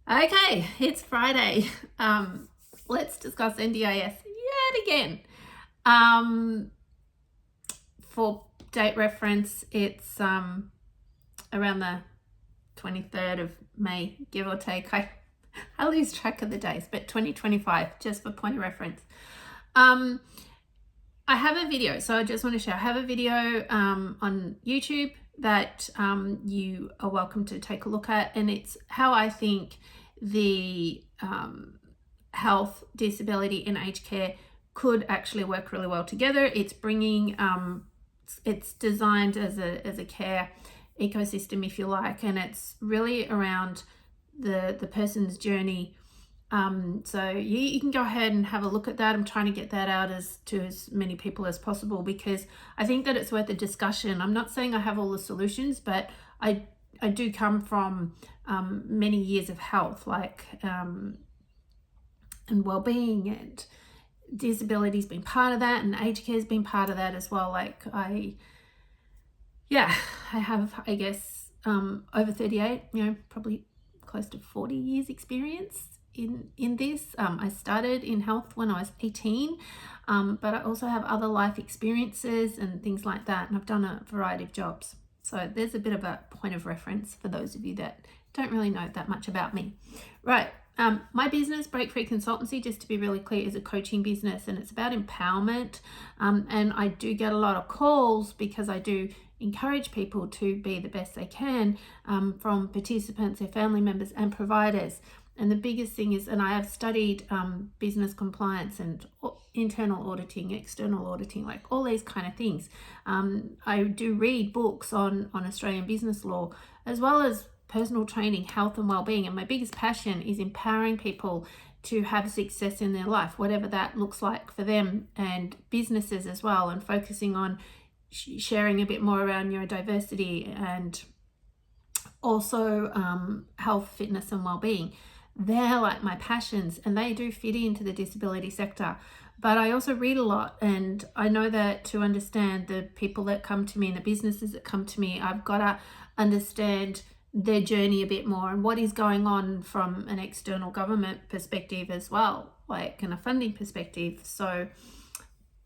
Okay, it's Friday. Let's discuss NDIS yet again. For date reference, it's around the 23rd of May, give or take. I lose track of the days, but 2025, just for point of reference. I have a video, so I just want to share. I have a video on YouTube that you are welcome to take a look at, and it's how I think the health, disability and aged care could actually work really well together. It's bringing it's designed as a care ecosystem, if you like, and it's really around the person's journey. So you can go ahead and have a look at that. I'm trying to get that out to as many people as possible, because I think that it's worth a discussion. I'm not saying I have all the solutions, but I do come from many years of health, and well-being, and disability's been part of that, and aged care's been part of that as well. I have, I guess, over 38, probably close to 40 years experience in this. I started in health when I was 18, but I also have other life experiences and things like that, and I've done a variety of jobs. So there's a bit of a point of reference for those of you that don't really know that much about me. Right. My business, Break Free Consultancy, just to be really clear, is a coaching business, and it's about empowerment. And I do get a lot of calls because I do encourage people to be the best they can, from participants, their family members and providers. And the biggest thing is, and I have studied business compliance and internal auditing, external auditing, like all these kind of things. I do read books on Australian business law, as well as personal training, health and well-being. And my biggest passion is empowering people to have success in their life, whatever that looks like for them, and businesses as well, and focusing on sharing a bit more around neurodiversity and also health, fitness and well-being. They're like my passions, and they do fit into the disability sector. But I also read a lot, and I know that to understand the people that come to me and the businesses that come to me, I've got to understand their journey a bit more, and what is going on from an external government perspective as well, and a funding perspective. So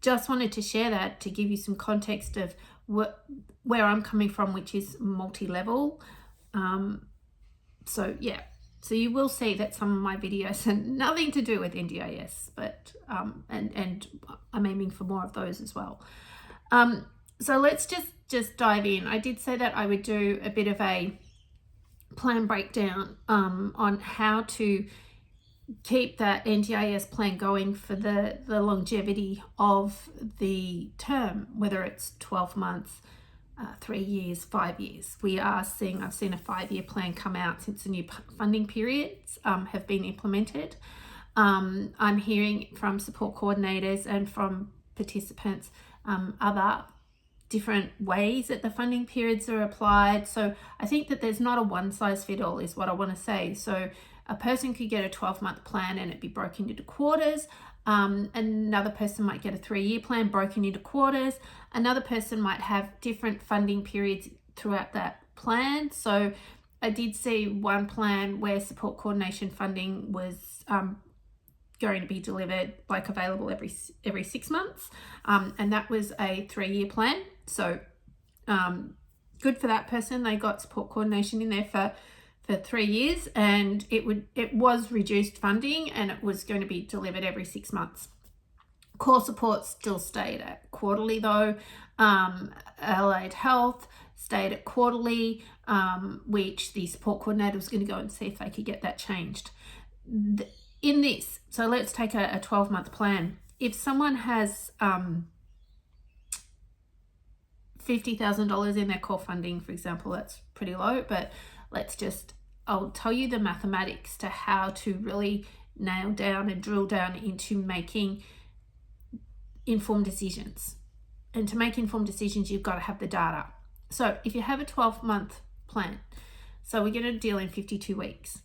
just wanted to share that to give you some context of where I'm coming from, which is multi-level. So you will see that some of my videos have nothing to do with NDIS, but and I'm aiming for more of those as well. So let's just dive in. I did say that I would do a bit of a plan breakdown on how to keep that NDIS plan going for the longevity of the term, whether it's 12 months, 3 years, 5 years. I've seen a 5-year plan come out since the new funding periods have been implemented. I'm hearing from support coordinators and from participants other different ways that the funding periods are applied. So I think that there's not a one size fit all, is what I want to say. So a person could get a 12-month plan and it be broken into quarters. Another person might get a 3-year plan broken into quarters. Another person might have different funding periods throughout that plan. So I did see one plan where support coordination funding was going to be delivered, available every 6 months, and that was a 3-year plan. So good for that person. They got support coordination in there for 3 years, and it was reduced funding, and it was going to be delivered every 6 months. Core support still stayed at quarterly though. Allied Health stayed at quarterly, which the support coordinator was going to go and see if they could get that changed. In this, so let's take a 12-month plan. If someone has $50,000 in their core funding, for example, that's pretty low, but I'll tell you the mathematics to how to really nail down and drill down into making informed decisions. And to make informed decisions, you've got to have the data. So if you have a 12-month plan, so we're going to deal in 52 weeks.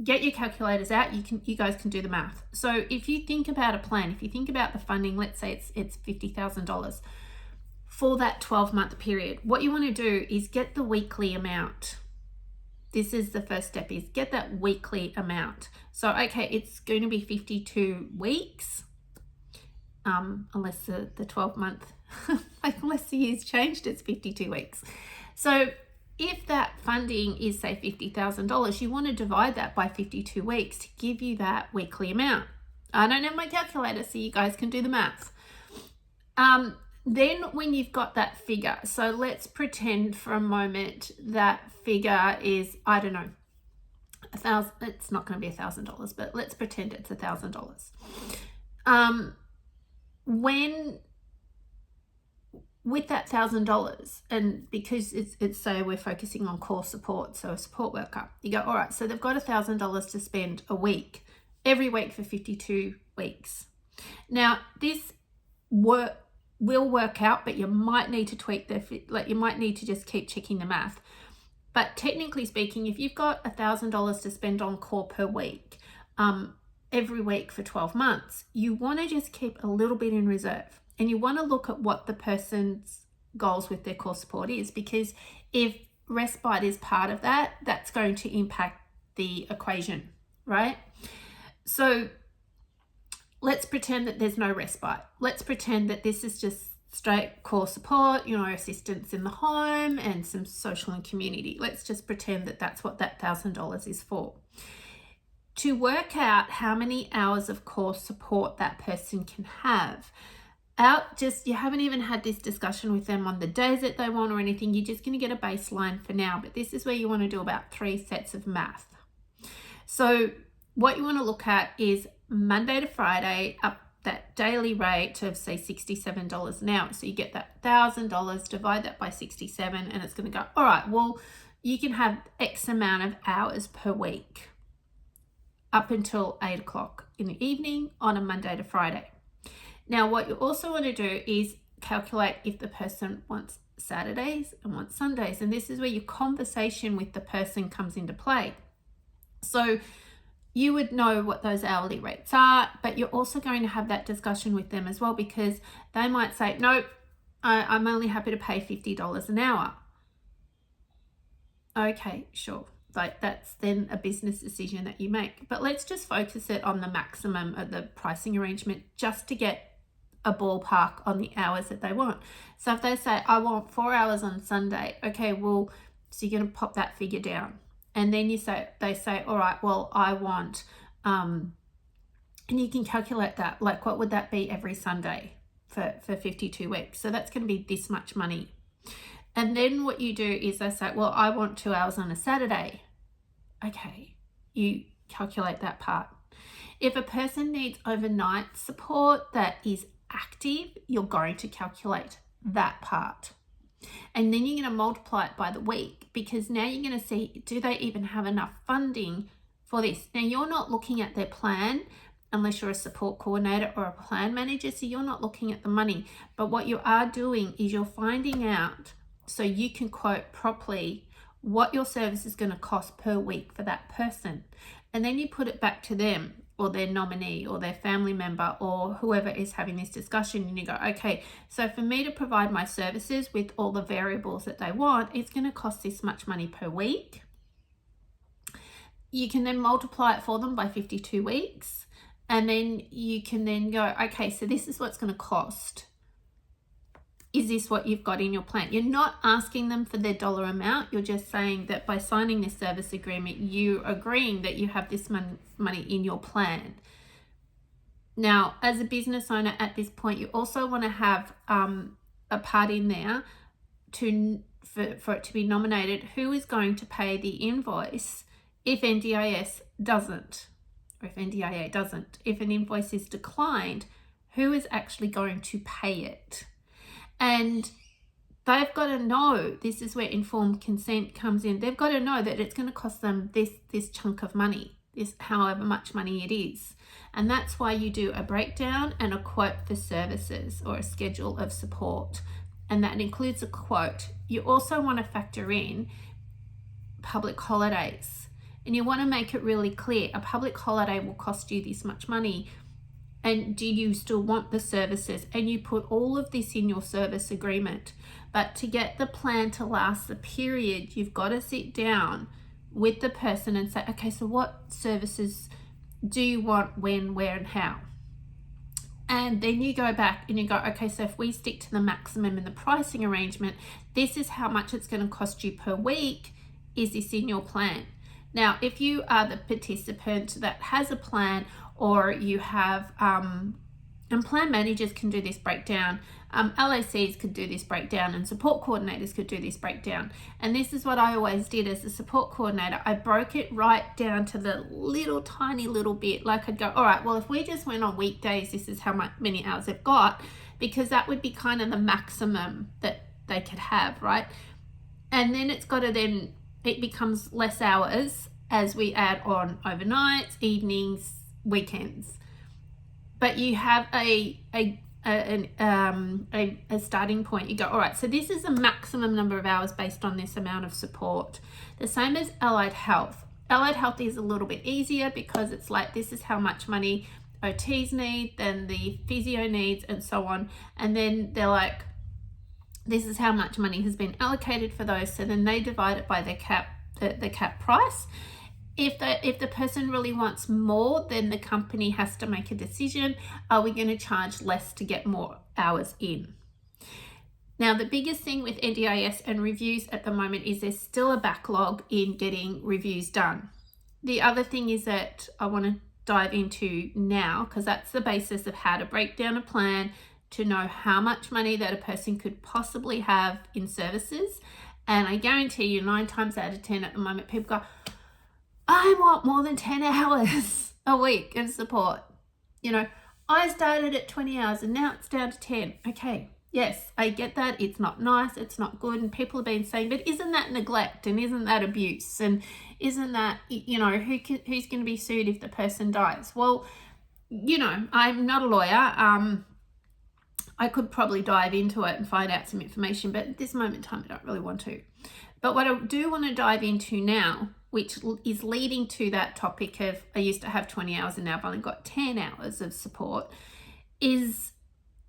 Get your calculators out. You guys can do the math. So if you think about a plan, if you think about the funding, let's say it's $50,000 for that 12-month period, what you want to do is get the weekly amount this is the first step, is get that weekly amount. So, okay, it's going to be 52 weeks, unless the 12-month, unless the year's changed, it's 52 weeks. So if that funding is, say, $50,000, you want to divide that by 52 weeks to give you that weekly amount. I don't have my calculator, so you guys can do the math. Then when you've got that figure, so let's pretend for a moment that figure is, I don't know, $1,000. It's not going to be $1,000, but let's pretend it's $1,000. When with that $1,000, and because it's say we're focusing on core support, so a support worker, you go, all right, so they've got $1,000 to spend a week, every week for 52 weeks. Now this will work out, but you might need to tweak you might need to just keep checking the math. But technically speaking, if you've got $1,000 to spend on core per week, every week for 12 months, you want to just keep a little bit in reserve, and you want to look at what the person's goals with their core support is, because if respite is part of that, that's going to impact the equation, right? So let's pretend that there's no respite. Let's pretend that this is just straight core support, assistance in the home and some social and community. Let's just pretend that that's what that $1,000 is for. To work out how many hours of core support that person can have, you haven't even had this discussion with them on the days that they want or anything. You're just going to get a baseline for now, but this is where you want to do about 3 sets of math. So what you want to look at is Monday to Friday, up that daily rate of, say, $67 an hour. So you get that $1,000, divide that by 67, and it's going to go, all right, well, you can have X amount of hours per week up until 8 o'clock in the evening on a Monday to Friday. Now, what you also want to do is calculate if the person wants Saturdays and wants Sundays. And this is where your conversation with the person comes into play. So you would know what those hourly rates are, but you're also going to have that discussion with them as well, because they might say, nope, I'm only happy to pay $50 an hour. Okay, sure. Like, that's then a business decision that you make. But let's just focus it on the maximum of the pricing arrangement, just to get a ballpark on the hours that they want. So if they say, I want 4 hours on Sunday, okay, well, so you're going to pop that figure down. And then they say, all right, well, I want, and you can calculate that, like, what would that be every Sunday for 52 weeks? So that's going to be this much money. And then what you do is they say, well, I want 2 hours on a Saturday. Okay, you calculate that part. If a person needs overnight support that is active, you're going to calculate that part. And then you're going to multiply it by the week, because now you're going to see, do they even have enough funding for this? Now, you're not looking at their plan unless you're a support coordinator or a plan manager, so you're not looking at the money. But what you are doing is you're finding out, so you can quote properly, what your service is going to cost per week for that person. And then you put it back to them, or their nominee, or their family member, or whoever is having this discussion, and you go, okay, so for me to provide my services with all the variables that they want, it's going to cost this much money per week. You can then multiply it for them by 52 weeks, and then you can then go, okay, so this is what's going to cost. Is this what you've got in your plan? You're not asking them for their dollar amount. You're just saying that by signing this service agreement, you're agreeing that you have this money in your plan. Now, as a business owner at this point, you also want to have a part in there for it to be nominated who is going to pay the invoice if NDIS doesn't, or if NDIA doesn't. If an invoice is declined, who is actually going to pay it? And they've got to know, this is where informed consent comes in. They've got to know that it's going to cost them this chunk of money, this however much money it is. And that's why you do a breakdown and a quote for services, or a schedule of support. And that includes a quote. You also want to factor in public holidays. And you want to make it really clear, a public holiday will cost you this much money. And do you still want the services? And you put all of this in your service agreement. But to get the plan to last the period, you've got to sit down with the person and say, okay, so what services do you want, when, where, and how? And then you go back and you go, okay, so if we stick to the maximum in the pricing arrangement, this is how much it's going to cost you per week. Is this in your plan? Now, if you are the participant that has a plan, or you have, and plan managers can do this breakdown, LACs could do this breakdown, and support coordinators could do this breakdown. And this is what I always did as a support coordinator. I broke it right down to the little tiny little bit. Like I'd go, all right, well, if we just went on weekdays, this is how many hours they've got, because that would be kind of the maximum that they could have, right? And then it's got to then, it becomes less hours as we add on overnights, evenings, weekends. But you have a starting point. You go, all right, so this is a maximum number of hours based on this amount of support. The same as allied health. Allied health is a little bit easier because it's like, this is how much money OTs need, then the physio needs, and so on. And then they're like, this is how much money has been allocated for those. So then they divide it by the cap price. If the person really wants more, then the company has to make a decision. Are we going to charge less to get more hours in? Now, the biggest thing with NDIS and reviews at the moment is there's still a backlog in getting reviews done. The other thing is that I want to dive into now, because that's the basis of how to break down a plan to know how much money that a person could possibly have in services. And I guarantee you 9 times out of 10 at the moment, people go, I want more than 10 hours a week in support. You know, I started at 20 hours and now it's down to 10. Okay, yes, I get that. It's not nice. It's not good. And people have been saying, but isn't that neglect? And isn't that abuse? And isn't that, you know, who's going to be sued if the person dies? Well, you know, I'm not a lawyer. I could probably dive into it and find out some information, but at this moment in time, I don't really want to. But what I do want to dive into now, which is leading to that topic of I used to have 20 hours and now I've only got 10 hours of support, is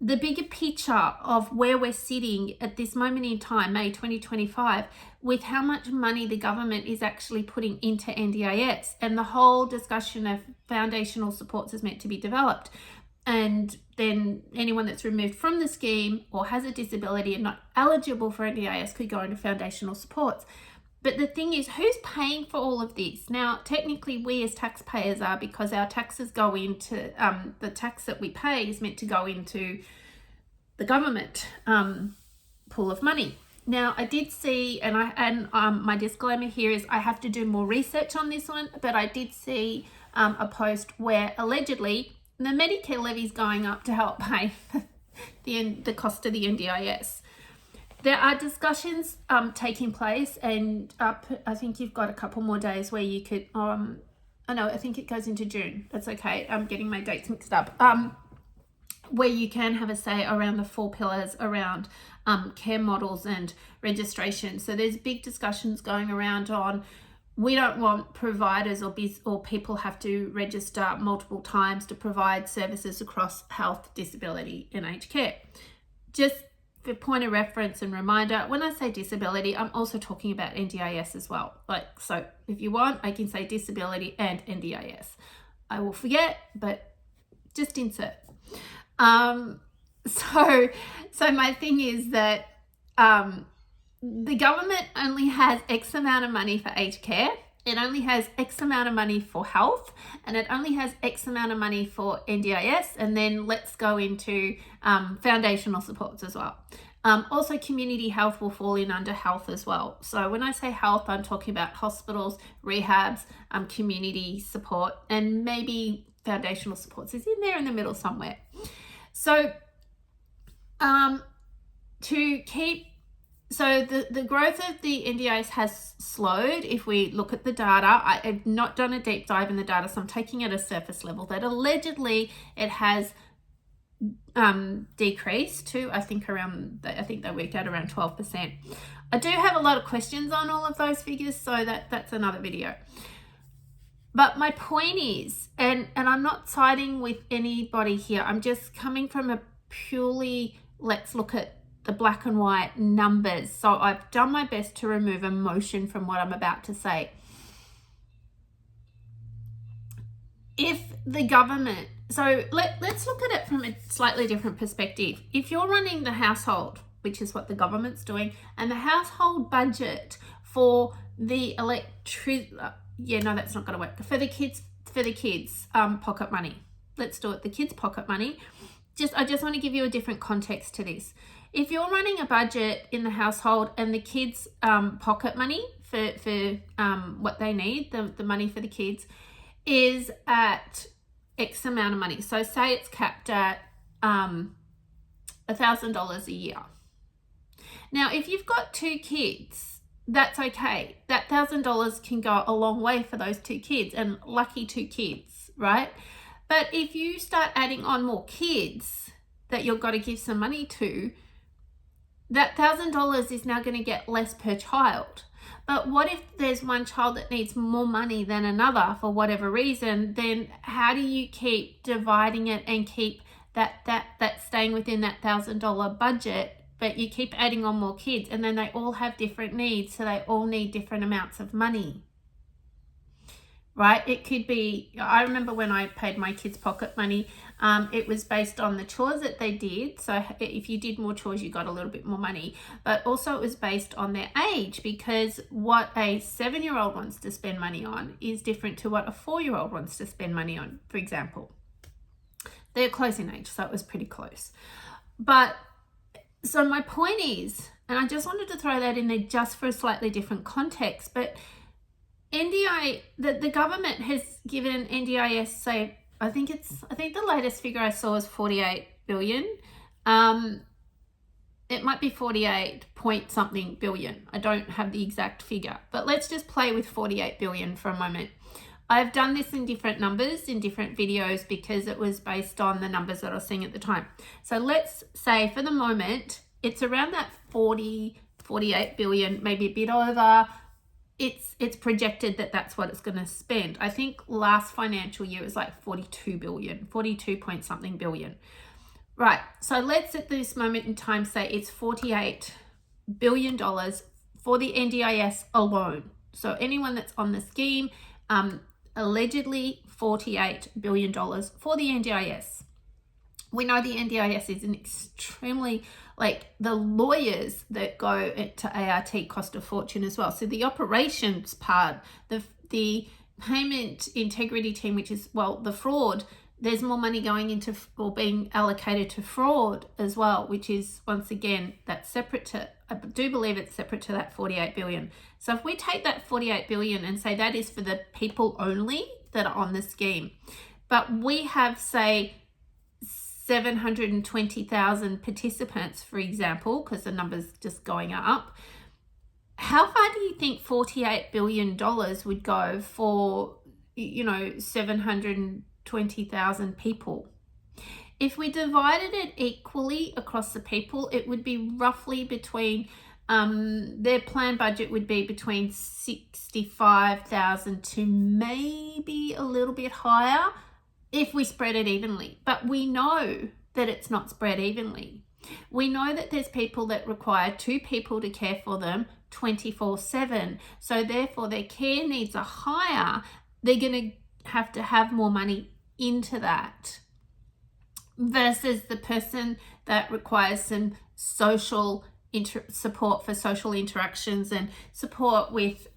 the bigger picture of where we're sitting at this moment in time, May 2025, with how much money the government is actually putting into NDIS, and the whole discussion of foundational supports is meant to be developed. And then anyone that's removed from the scheme or has a disability and not eligible for NDIS could go into foundational supports. But the thing is, who's paying for all of this? Now, technically, we as taxpayers are, because our taxes go into, the tax that we pay is meant to go into the government pool of money. Now, I did see, and my disclaimer here is I have to do more research on this one, but I did see a post where allegedly the Medicare levy is going up to help pay the cost of the NDIS. There are discussions taking place, and I think you've got a couple more days where you could, I think it goes into June. That's okay. I'm getting my dates mixed up. Where you can have a say around the 4 pillars around care models and registration. So there's big discussions going around on, we don't want providers or people have to register multiple times to provide services across health, disability, and aged care. Just for point of reference and reminder, when I say disability, I'm also talking about NDIS as well. So if you want, I can say disability and NDIS. I will forget, but just insert. So my thing is that the government only has X amount of money for aged care. It only has X amount of money for health, and it only has X amount of money for NDIS. And then let's go into foundational supports as well. Also, community health will fall in under health as well. So when I say health, I'm talking about hospitals, rehabs, community support, and maybe foundational supports is in there in the middle somewhere. So the growth of the NDIS has slowed. If we look at the data, I have not done a deep dive in the data, so I'm taking it at a surface level, that allegedly it has decreased to, I think they worked out around 12%. I do have a lot of questions on all of those figures, so that's another video. But my point is, and I'm not siding with anybody here, I'm just coming from a purely, let's look at the black and white numbers. So I've done my best to remove emotion from what I'm about to say. the government, so let's look at it from a slightly different perspective. If you're running the household, which is what the government's doing, and the household budget for the that's not going to work, for the kids pocket money. Let's do it, the kids pocket money. I just want to give you a different context to this. If you're running a budget in the household and the kids pocket money for what they need, the money for the kids is at X amount of money. So say it's capped at $1,000 a year. Now, if you've got 2 kids, that's okay. That $1,000 can go a long way for those 2 kids, and lucky 2 kids, right? But if you start adding on more kids that you've got to give some money to, that $1,000 is now going to get less per child. But what if there's one child that needs more money than another for whatever reason? Then how do you keep dividing it and keep that staying within that $1,000 budget, but you keep adding on more kids, and then they all have different needs, so they all need different amounts of money, right? It could be, I remember when I paid my kids pocket money, it was based on the chores that they did. So if you did more chores, you got a little bit more money, but also it was based on their age, because what a 7-year-old wants to spend money on is different to what a 4-year-old wants to spend money on, for example. They're close in age, so it was pretty close. But so my point is, and I just wanted to throw that in there just for a slightly different context, but the government has given NDIS, say, I think the latest figure I saw is 48 billion. It might be 48 point something billion. I don't have the exact figure, but let's just play with 48 billion for a moment. I've done this in different numbers in different videos because it was based on the numbers that I was seeing at the time. So let's say for the moment, it's around that 48 billion, maybe a bit over. It's projected that that's what it's going to spend. I think last financial year it was like 42 point something billion. Right, so let's at this moment in time say it's $48 billion for the NDIS alone. So anyone that's on the scheme, allegedly $48 billion for the NDIS. We know the NDIS is an extremely, the lawyers that go to ART cost a fortune as well. So the operations part, the payment integrity team, which is, the fraud, there's more money going into or being allocated to fraud as well, which is, once again, that's separate to, I do believe it's separate to that 48 billion. So if we take that 48 billion and say that is for the people only that are on the scheme, but we have, say, 720,000 participants, for example, because the number's just going up, how far do you think $48 billion would go for, 720,000 people? If we divided it equally across the people, it would be roughly between, their planned budget would be between 65,000 to maybe a little bit higher if we spread it evenly. But we know that it's not spread evenly. We know that there's people that require 2 people to care for them 24/7. So therefore their care needs are higher. They're going to have more money into that versus the person that requires some social support for social interactions and support with,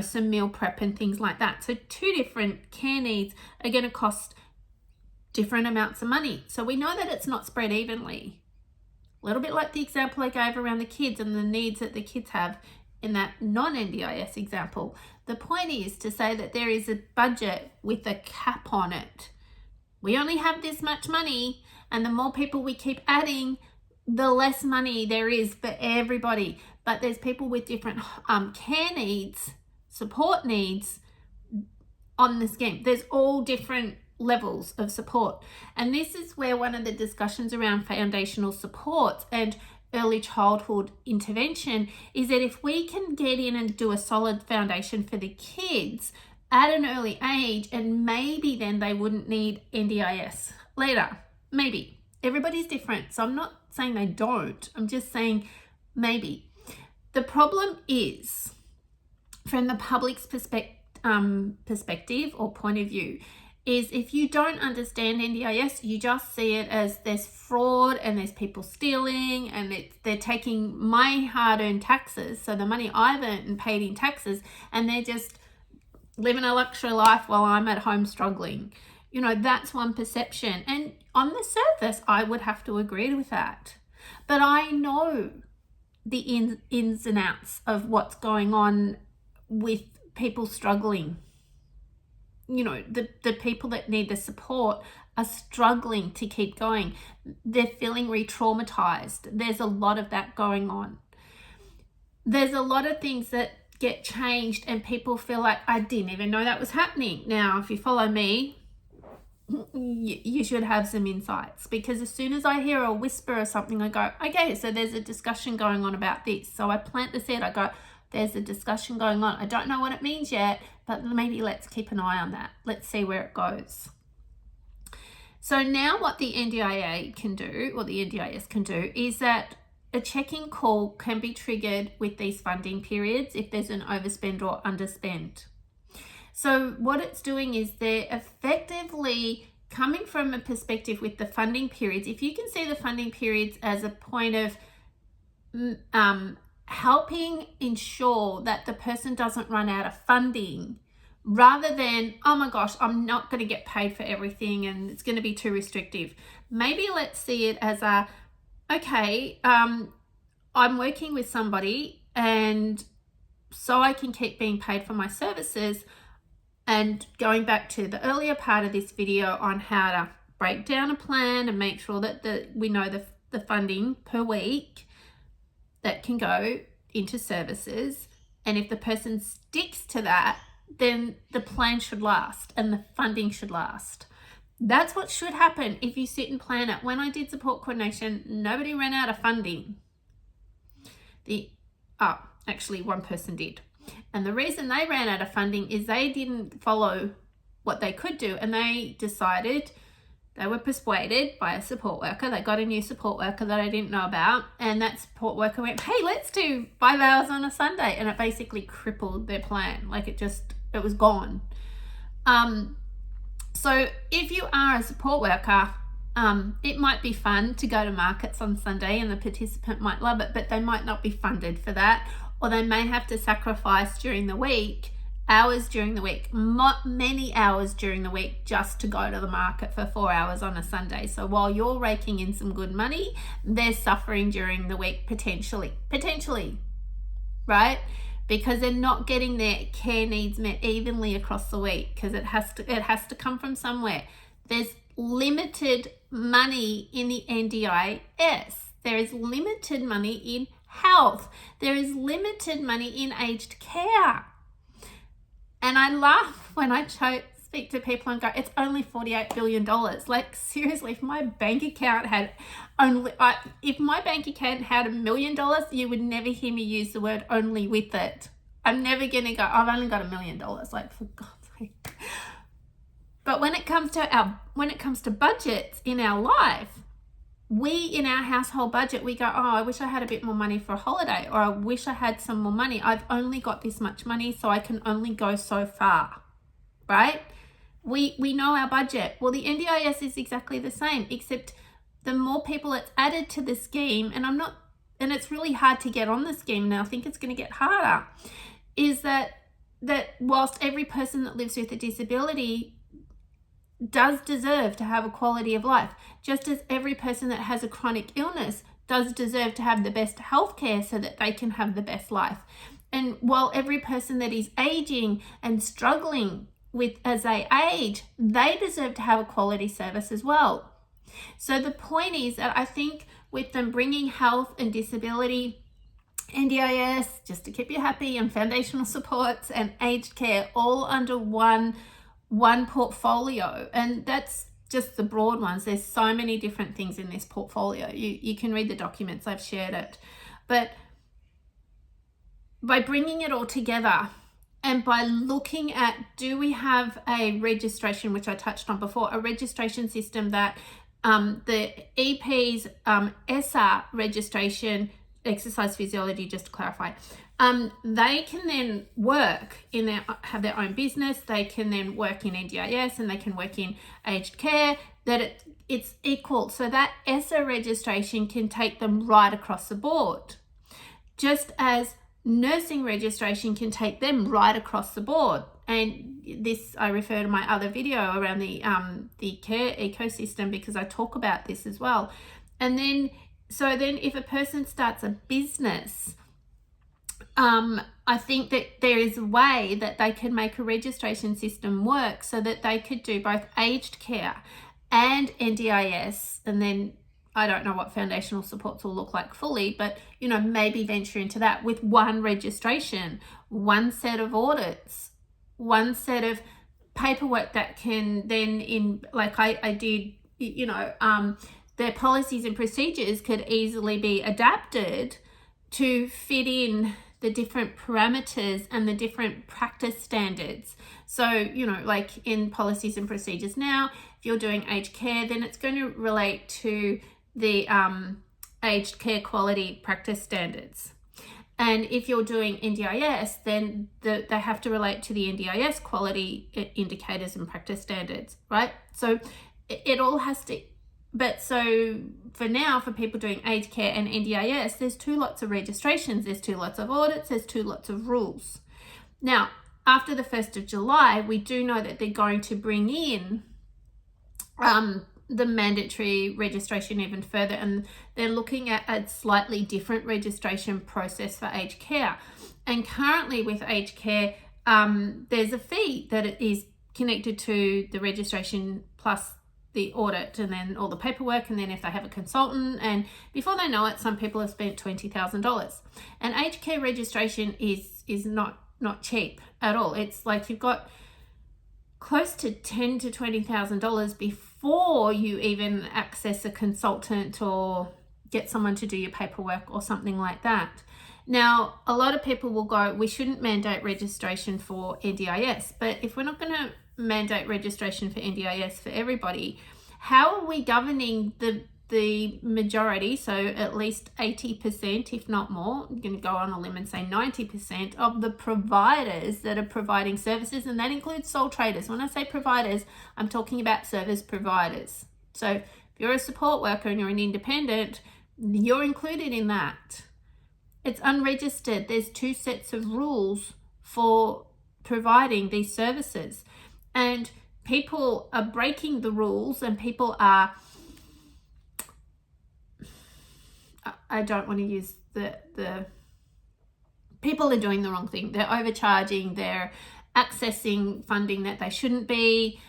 some meal prep and things like that. So 2 different care needs are going to cost different amounts of money. So we know that it's not spread evenly. A little bit like the example I gave around the kids and the needs that the kids have in that non-NDIS example. The point is to say that there is a budget with a cap on it. We only have this much money, and the more people we keep adding, the less money there is for everybody. But there's people with different care needs, support needs on the scheme. There's all different levels of support. And this is where one of the discussions around foundational supports and early childhood intervention is that if we can get in and do a solid foundation for the kids at an early age, and maybe then they wouldn't need NDIS later. Maybe. Everybody's different. So I'm not saying they don't. I'm just saying maybe. The problem is, from the public's perspective or point of view, is if you don't understand NDIS, you just see it as there's fraud and there's people stealing and they're taking my hard-earned taxes, so the money I've earned and paid in taxes, and they're just living a luxury life while I'm at home struggling. You know, that's one perception. And on the surface, I would have to agree with that. But I know the ins and outs of what's going on with people struggling. You know, the people that need the support are struggling to keep going. They're feeling re-traumatized. There's a lot of that going on. There's a lot of things that get changed and people feel like, I didn't even know that was happening. Now, if you follow me, you should have some insights, because as soon as I hear a whisper or something, I go, okay, so there's a discussion going on about this. So I plant the seed. I go, there's a discussion going on. I don't know what it means yet, but maybe let's keep an eye on that. Let's see where it goes. So now what the NDIA can do, or the NDIS can do, is that a check-in call can be triggered with these funding periods if there's an overspend or underspend. So what it's doing is they're effectively coming from a perspective with the funding periods. If you can see the funding periods as a point of helping ensure that the person doesn't run out of funding, rather than, oh my gosh, I'm not going to get paid for everything and it's going to be too restrictive. Maybe let's see it as a, okay, I'm working with somebody, and so I can keep being paid for my services. And going back to the earlier part of this video on how to break down a plan and make sure that we know the funding per week that can go into services. And if the person sticks to that, then the plan should last and the funding should last. That's what should happen if you sit and plan it. When I did support coordination, nobody ran out of funding. Actually, one person did. And the reason they ran out of funding is they didn't follow what they could do, and they decided, they were persuaded by a support worker. They got a new support worker that I didn't know about, and that support worker went, hey, let's do 5 hours on a Sunday, and it basically crippled their plan. Like it was gone. So if you are a support worker, it might be fun to go to markets on Sunday and the participant might love it, but they might not be funded for that, or they may have to sacrifice during the week, hours during the week, many hours during the week, just to go to the market for 4 hours on a Sunday. So while you're raking in some good money, they're suffering during the week potentially, right? Because they're not getting their care needs met evenly across the week, because it has to come from somewhere. There's limited money in the NDIS. There is limited money in health. There is limited money in aged care. And I laugh when I speak to people and go, it's only $48 billion. Like seriously, if my bank account had $1 million, you would never hear me use the word only with it. I'm never going to go, I've only got $1 million. Like, for God's sake. But when it comes to budgets in our life, in our household budget, we go, oh, I wish I had a bit more money for a holiday, or I wish I had some more money. I've only got this much money, so I can only go so far, right? We know our budget. Well, the NDIS is exactly the same, except the more people it's added to the scheme, and it's really hard to get on the scheme now, I think it's going to get harder, is that whilst every person that lives with a disability does deserve to have a quality of life, just as every person that has a chronic illness does deserve to have the best healthcare so that they can have the best life. And while every person that is aging and struggling as they age, they deserve to have a quality service as well. So the point is that I think with them bringing health and disability, NDIS, just to keep you happy, and foundational supports and aged care all under one portfolio, and that's just the broad ones. There's so many different things in this portfolio. You can read the documents, I've shared it. But by bringing it all together and by looking at, do we have a registration, which I touched on before, a registration system that the EP's ESSA registration exercise physiology, just to clarify. They can then work in have their own business. They can then work in NDIS, and they can work in aged care. That it's equal, so that ESSA registration can take them right across the board, just as nursing registration can take them right across the board. And this, I refer to my other video around the care ecosystem, because I talk about this as well. And then, so then if a person starts a business, I think that there is a way that they can make a registration system work so that they could do both aged care and NDIS, and then I don't know what foundational supports will look like fully, but, you know, maybe venture into that with one registration, one set of audits, one set of paperwork that can then like I did, you know, their policies and procedures could easily be adapted to fit in the different parameters and the different practice standards. So, you know, like in policies and procedures now, if you're doing aged care, then it's going to relate to the aged care quality practice standards. And if you're doing NDIS, then they have to relate to the NDIS quality indicators and practice standards, right? So it all has to, but so for now, for people doing aged care and NDIS, there's 2 lots of registrations, there's 2 lots of audits, there's 2 lots of rules. Now, after the 1st of July, we do know that they're going to bring in the mandatory registration even further, and they're looking at a slightly different registration process for aged care. And currently with aged care, there's a fee that is connected to the registration plus the audit, and then all the paperwork, and then if they have a consultant, and before they know it, some people have spent $20,000. And aged care registration is not cheap at all. It's like you've got close to $10,000 to $20,000 before you even access a consultant or get someone to do your paperwork or something like that. Now, a lot of people will go, we shouldn't mandate registration for NDIS, but if we're not going to mandate registration for NDIS for everybody, how are we governing the majority, so at least 80%, if not more, I'm going to go on a limb and say 90% of the providers that are providing services, and that includes sole traders. When I say providers, I'm talking about service providers. So if you're a support worker and you're an independent, you're included in that. It's unregistered. There's 2 sets of rules for providing these services, and people are breaking the rules, and people are, I don't want to use the people are doing the wrong thing. They're overcharging, they're accessing funding that they shouldn't be,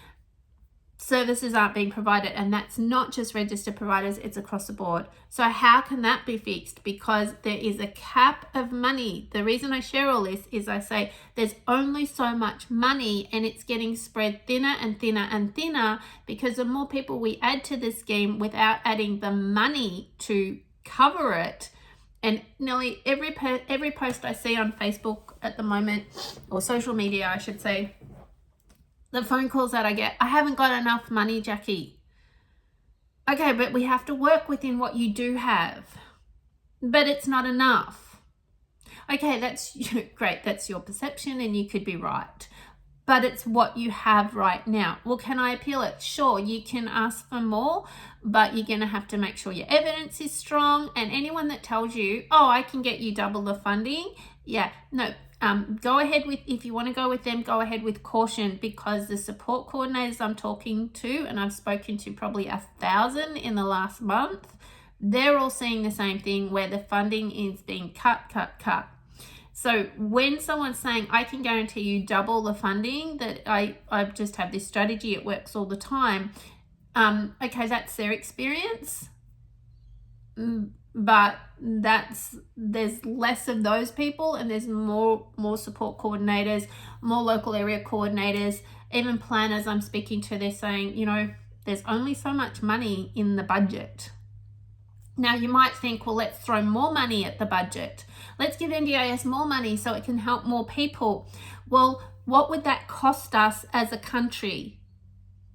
services aren't being provided, and that's not just registered providers, it's across the board. So how can that be fixed? Because there is a cap of money. The reason I share all this is I say there's only so much money, and it's getting spread thinner and thinner and thinner, because the more people we add to the scheme without adding the money to cover it. And nearly every post I see on Facebook at the moment, or social media I should say, the phone calls that I get, I haven't got enough money, Jackie. Okay, but we have to work within what you do have. But it's not enough. Okay, that's great. That's your perception, and you could be right. But it's what you have right now. Well, can I appeal it? Sure, you can ask for more, but you're going to have to make sure your evidence is strong. And anyone that tells you, oh, I can get you double the funding, yeah, no. Go ahead with, if you want to go with them, go ahead with caution, because the support coordinators I'm talking to, and I've spoken to probably 1,000 in the last month, they're all seeing the same thing, where the funding is being cut. So when someone's saying, I can guarantee you double the funding, that I just have this strategy, it works all the time. Okay, that's their experience. But there's less of those people, and there's more support coordinators, more local area coordinators, even planners I'm speaking to. They're saying, you know, there's only so much money in the budget. Now you might think, well, let's throw more money at the budget. Let's give NDIS more money so it can help more people. Well, what would that cost us as a country?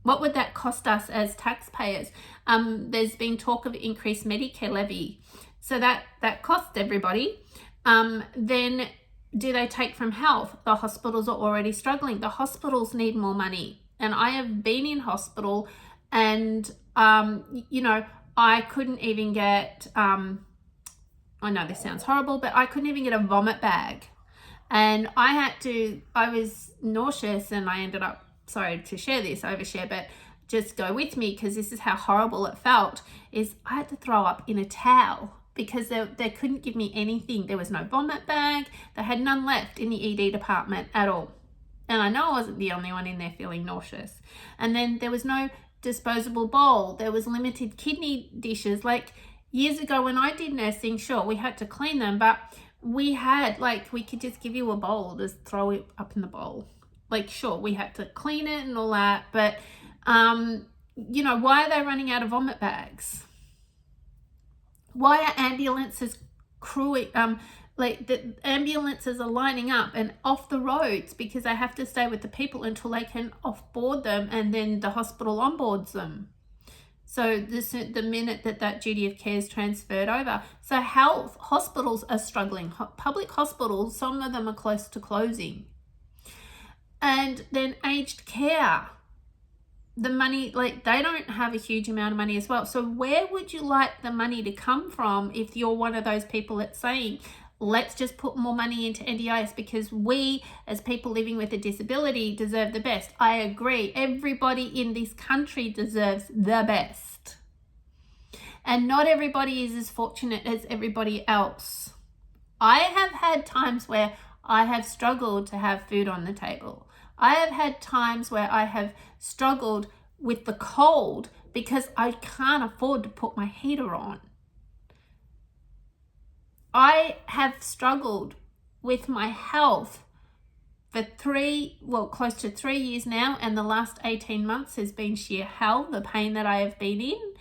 What would that cost us as taxpayers? There's been talk of increased Medicare levy. So that costs everybody. Then do they take from health? The hospitals are already struggling. The hospitals need more money. And I have been in hospital and, I couldn't even get, I know this sounds horrible, but I couldn't even get a vomit bag. And I was nauseous and I ended up, sorry to share this, overshare, but just go with me because this is how horrible it felt, is I had to throw up in a towel because they couldn't give me anything. There was no vomit bag. They had none left in the ED department at all. And I know I wasn't the only one in there feeling nauseous. And then there was no disposable bowl. There was limited kidney dishes. Like years ago when I did nursing, sure, we had to clean them, but we could just give you a bowl, just throw it up in the bowl. Like, sure, we had to clean it and all that, but, why are they running out of vomit bags? Why are ambulances the ambulances are lining up and off the roads because they have to stay with the people until they can offboard them and then the hospital onboards them. So the minute that duty of care is transferred over. So health hospitals are struggling. Public hospitals, some of them are close to closing. And then aged care. The money, they don't have a huge amount of money as well. So where would you like the money to come from if you're one of those people that's saying, let's just put more money into NDIS because we as people living with a disability deserve the best? I agree. Everybody in this country deserves the best. And not everybody is as fortunate as everybody else. I have had times where I have struggled to have food on the table. I have had times where I have struggled with the cold because I can't afford to put my heater on. I have struggled with my health for close to 3 years now, and the last 18 months has been sheer hell, the pain that I have been in,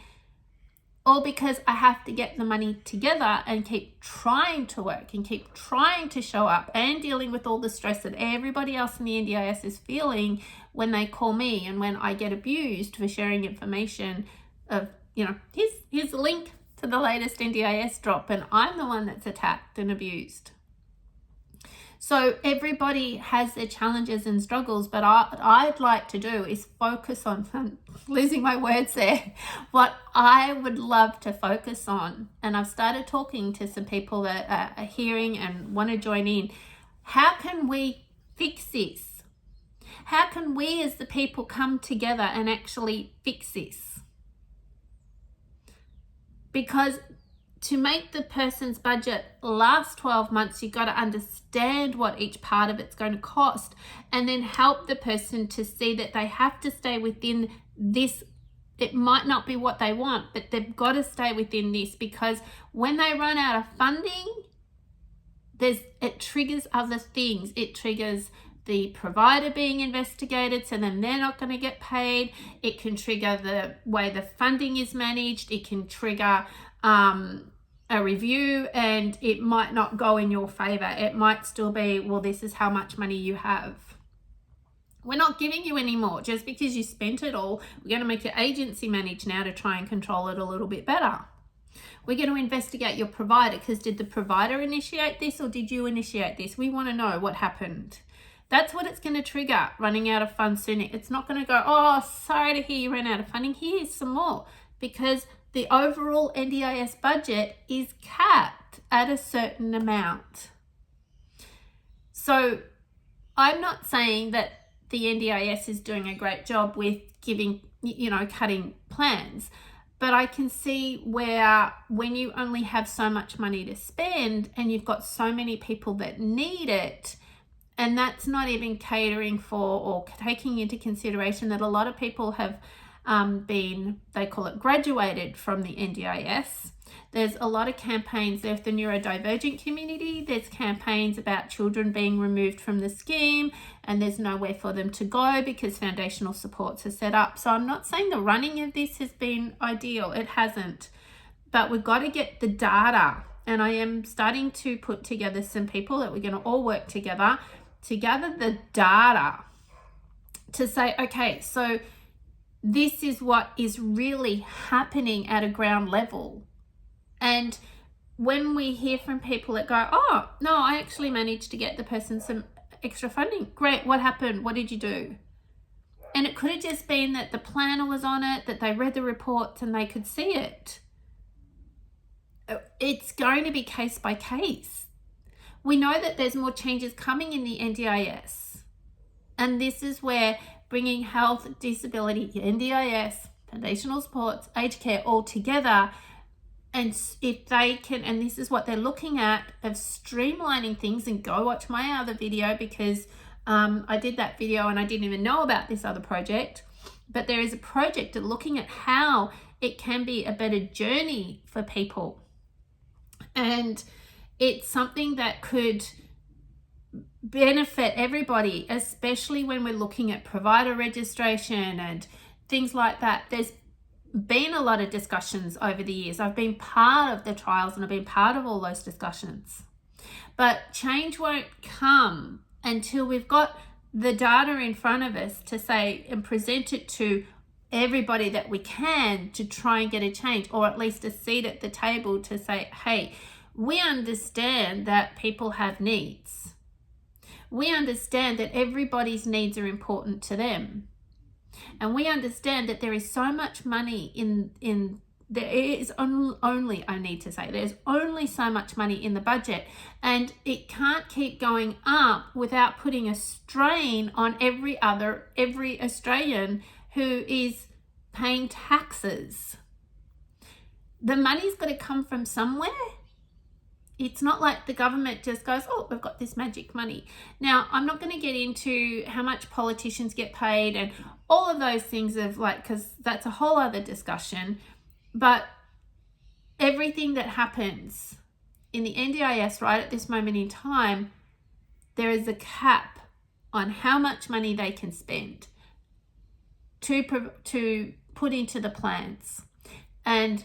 all because I have to get the money together and keep trying to work and keep trying to show up and dealing with all the stress that everybody else in the NDIS is feeling when they call me and when I get abused for sharing information of, here's a link to the latest NDIS drop and I'm the one that's attacked and abused. So everybody has their challenges and struggles, but what I'd like to do is focus on, I'm losing my words there, what I would love to focus on. And I've started talking to some people that are hearing and want to join in. How can we fix this? How can we as the people come together and actually fix this? Because to make the person's budget last 12 months, you've got to understand what each part of it's going to cost and then help the person to see that they have to stay within this. It might not be what they want, but they've got to stay within this, because when they run out of funding, it triggers other things. It triggers the provider being investigated, so then they're not going to get paid. It can trigger the way the funding is managed. It can trigger a review, and it might not go in your favor. It might still be, well, this is how much money you have. We're not giving you any more just because you spent it all. We're going to make your agency manage now to try and control it a little bit better. We're going to investigate your provider, because did the provider initiate this or did you initiate this? We want to know what happened. That's what it's going to trigger, running out of funds sooner. It's not going to go, oh, sorry to hear you ran out of funding. Here's some more, because the overall NDIS budget is capped at a certain amount. So I'm not saying that the NDIS is doing a great job with giving, cutting plans, but I can see where when you only have so much money to spend and you've got so many people that need it, and that's not even catering for or taking into consideration that a lot of people have they call it graduated from the NDIS. There's a lot of campaigns there for the neurodivergent community. There's campaigns about children being removed from the scheme and there's nowhere for them to go because foundational supports are set up. So I'm not saying the running of this has been ideal. It hasn't. But we've got to get the data. And I am starting to put together some people that we're going to all work together to gather the data to say, okay, so this is what is really happening at a ground level. And when we hear from people that go, oh, no, I actually managed to get the person some extra funding. Great, what happened? What did you do? And it could have just been that the planner was on it, that they read the reports and they could see it. It's going to be case by case. We know that there's more changes coming in the NDIS. And this is where bringing health, disability, NDIS, foundational supports, aged care all together, and if they can, and this is what they're looking at, of streamlining things. And go watch my other video, because I did that video and I didn't even know about this other project. But there is a project looking at how it can be a better journey for people. And it's something that could benefit everybody, especially when we're looking at provider registration and things like that. There's been a lot of discussions over the years. I've been part of the trials and I've been part of all those discussions. But change won't come until we've got the data in front of us to say and present it to everybody that we can, to try and get a change, or at least a seat at the table to say, hey, we understand that people have needs. We understand that everybody's needs are important to them. And we understand that there is so much money there's only so much money in the budget, and it can't keep going up without putting a strain on every Australian who is paying taxes. The money's got to come from somewhere. It's not like the government just goes, oh, we've got this magic money. Now, I'm not going to get into how much politicians get paid and all of those things because that's a whole other discussion. But everything that happens in the NDIS right at this moment in time, there is a cap on how much money they can spend to put into the plans. And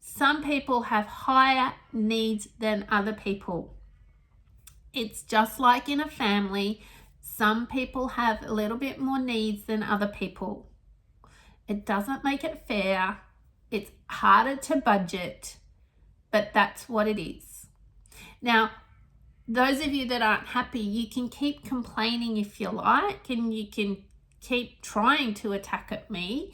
some people have higher needs than other people. It's just like in a family. Some people have a little bit more needs than other people. It doesn't make it fair. It's harder to budget, but that's what it is. Now, those of you that aren't happy, you can keep complaining if you like, and you can keep trying to attack at me.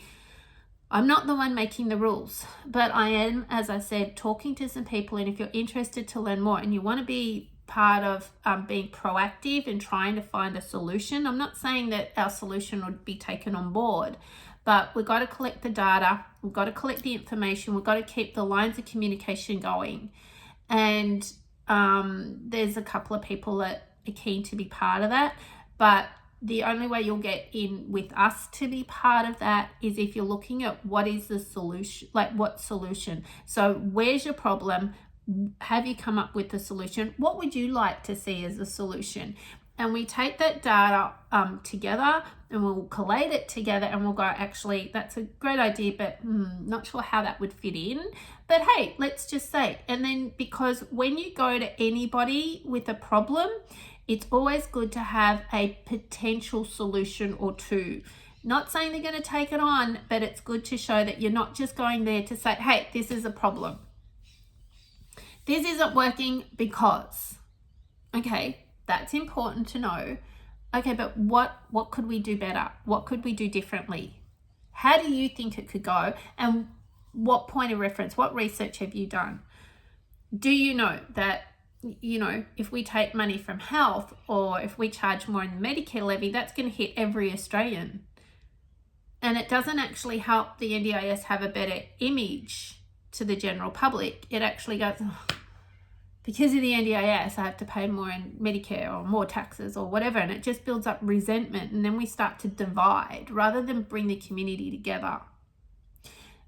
I'm not the one making the rules, but I am, as I said, talking to some people. And if you're interested to learn more and you want to be part of being proactive and trying to find a solution, I'm not saying that our solution would be taken on board, but we've got to collect the data, we've got to collect the information, we've got to keep the lines of communication going. And there's a couple of people that are keen to be part of that, but the only way you'll get in with us to be part of that is if you're looking at what is the solution, like what solution. So where's your problem? Have you come up with a solution? What would you like to see as a solution? And we take that data together and we'll collate it together and we'll go, actually, that's a great idea, but not sure how that would fit in. But hey, let's just say, and then because when you go to anybody with a problem, it's always good to have a potential solution or two. Not saying they're going to take it on, but it's good to show that you're not just going there to say, hey, this is a problem. This isn't working because, okay, that's important to know. Okay, but what could we do better? What could we do differently? How do you think it could go? And what point of reference, what research have you done? Do you know that, if we take money from health or if we charge more in the Medicare levy, that's going to hit every Australian. And it doesn't actually help the NDIS have a better image to the general public. It actually goes, because of the NDIS, I have to pay more in Medicare or more taxes or whatever. And it just builds up resentment. And then we start to divide rather than bring the community together.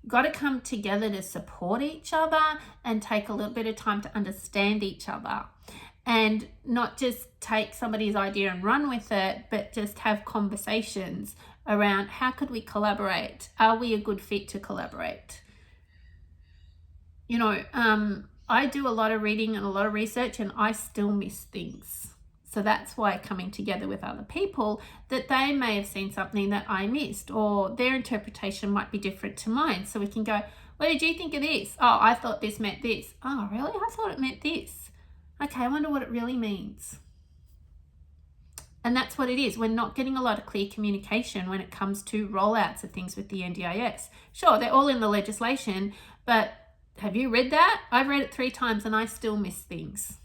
Got to come together to support each other and take a little bit of time to understand each other, and not just take somebody's idea and run with it, but just have conversations around how could we collaborate? Are we a good fit to collaborate? I do a lot of reading and a lot of research and I still miss things. So that's why coming together with other people, that they may have seen something that I missed or their interpretation might be different to mine. So we can go, What did you think of this? Oh, I thought this meant this. Oh, really? I thought it meant this. Okay, I wonder what it really means. And that's what it is. We're not getting a lot of clear communication when it comes to rollouts of things with the NDIS. Sure, they're all in the legislation, but have you read that? I've read it 3 times and I still miss things.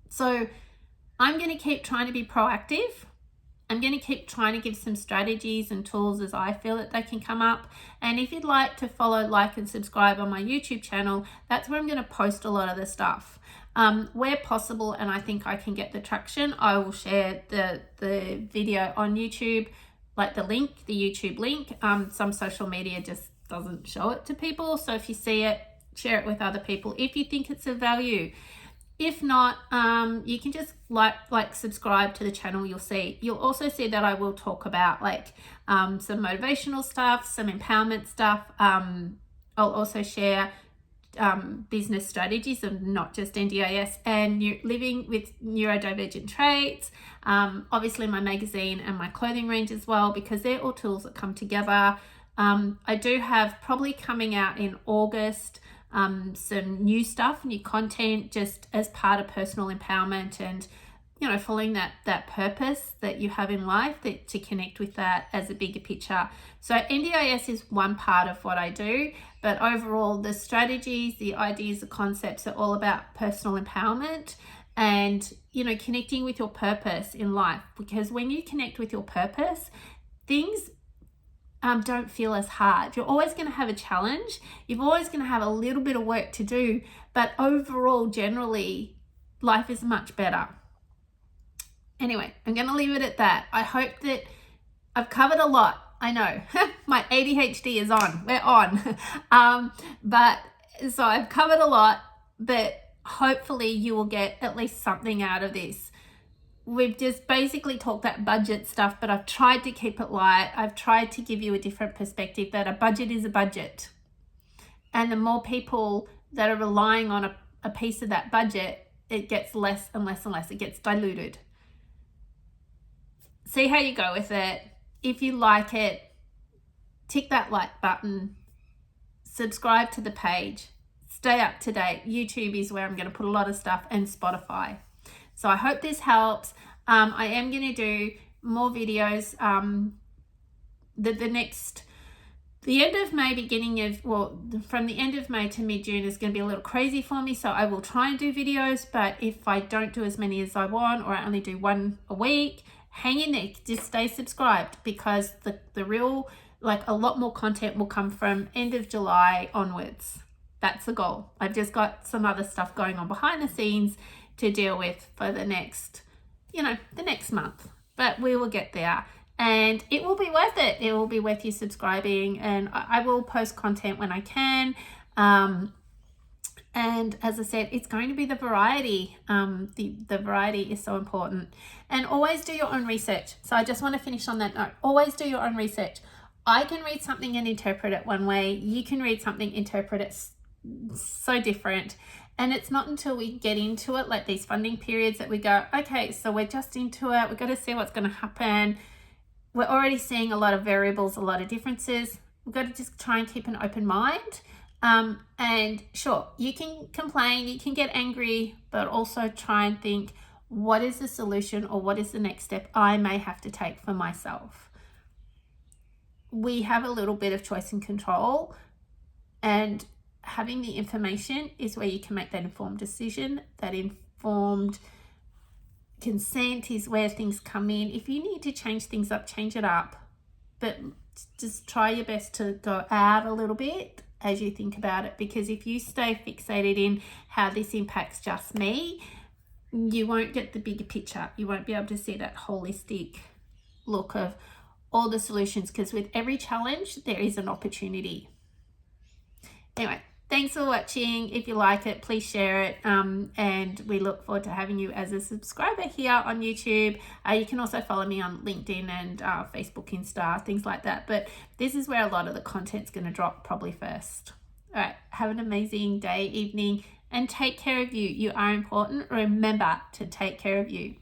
So I'm going to keep trying to be proactive. I'm going to keep trying to give some strategies and tools as I feel that they can come up. And if you'd like to follow, like, and subscribe on my YouTube channel, that's where I'm going to post a lot of the stuff. Where possible, and I think I can get the traction, I will share the video on YouTube, like the link, the YouTube link. Some social media just doesn't show it to people. So if you see it, share it with other people if you think it's of value. If not, you can just like subscribe to the channel. You'll also see that I will talk about some motivational stuff, some empowerment stuff. I'll also share business strategies of not just NDIS and living with neurodivergent traits. Obviously my magazine and my clothing range as well, because they're all tools that come together. I do have probably coming out in August some new stuff, new content, just as part of personal empowerment and, you know, following that purpose that you have in life, that to connect with that as a bigger picture. So NDIS is one part of what I do, but overall the strategies, the ideas, the concepts are all about personal empowerment and, you know, connecting with your purpose in life. Because when you connect with your purpose, things don't feel as hard. You're always going to have a challenge. You're always going to have a little bit of work to do, but overall, generally, life is much better. Anyway, I'm going to leave it at that. I hope that I've covered a lot. I know my ADHD is on. We're on. But so I've covered a lot, but hopefully you will get at least something out of this. We've just basically talked that budget stuff, but I've tried to keep it light. I've tried to give you a different perspective that a budget is a budget. And the more people that are relying on a piece of that budget, it gets less and less and less. It gets diluted. See how you go with it. If you like it, tick that like button, subscribe to the page, stay up to date. YouTube is where I'm going to put a lot of stuff, and Spotify. So I hope this helps. I am going to do more videos. The end of May, from the end of May to mid-June is going to be a little crazy for me. So I will try and do videos, but if I don't do as many as I want, or I only do one a week, hang in there, just stay subscribed, because the real, a lot more content will come from end of July onwards. That's the goal. I've just got some other stuff going on behind the scenes to deal with for the next month, but we will get there, and it will be worth it. It will be worth you subscribing, and I will post content when I can. And as I said, it's going to be the variety. The variety is so important, and always do your own research. So I just want to finish on that note. Always do your own research. I can read something and interpret it one way. You can read something, interpret it so different. And it's not until we get into it, like these funding periods, that we go, okay, so we're just into it. We've got to see what's going to happen. We're already seeing a lot of variables, a lot of differences. We've got to just try and keep an open mind. And sure, you can complain, you can get angry, but also try and think, what is the solution, or what is the next step I may have to take for myself? We have a little bit of choice and control, and having the information is where you can make that informed decision. That informed consent is where things come in. If you need to change things up, change it up, but just try your best to go out a little bit as you think about it, because if you stay fixated in how this impacts just me, you won't get the bigger picture. You won't be able to see that holistic look of all the solutions, because with every challenge there is an opportunity. Anyway, thanks for watching. If you like it, please share it, and we look forward to having you as a subscriber here on YouTube. You can also follow me on LinkedIn and Facebook, Insta, things like that, but this is where a lot of the content's going to drop probably first. All right, have an amazing day, evening, and take care of you. You are important. Remember to take care of you.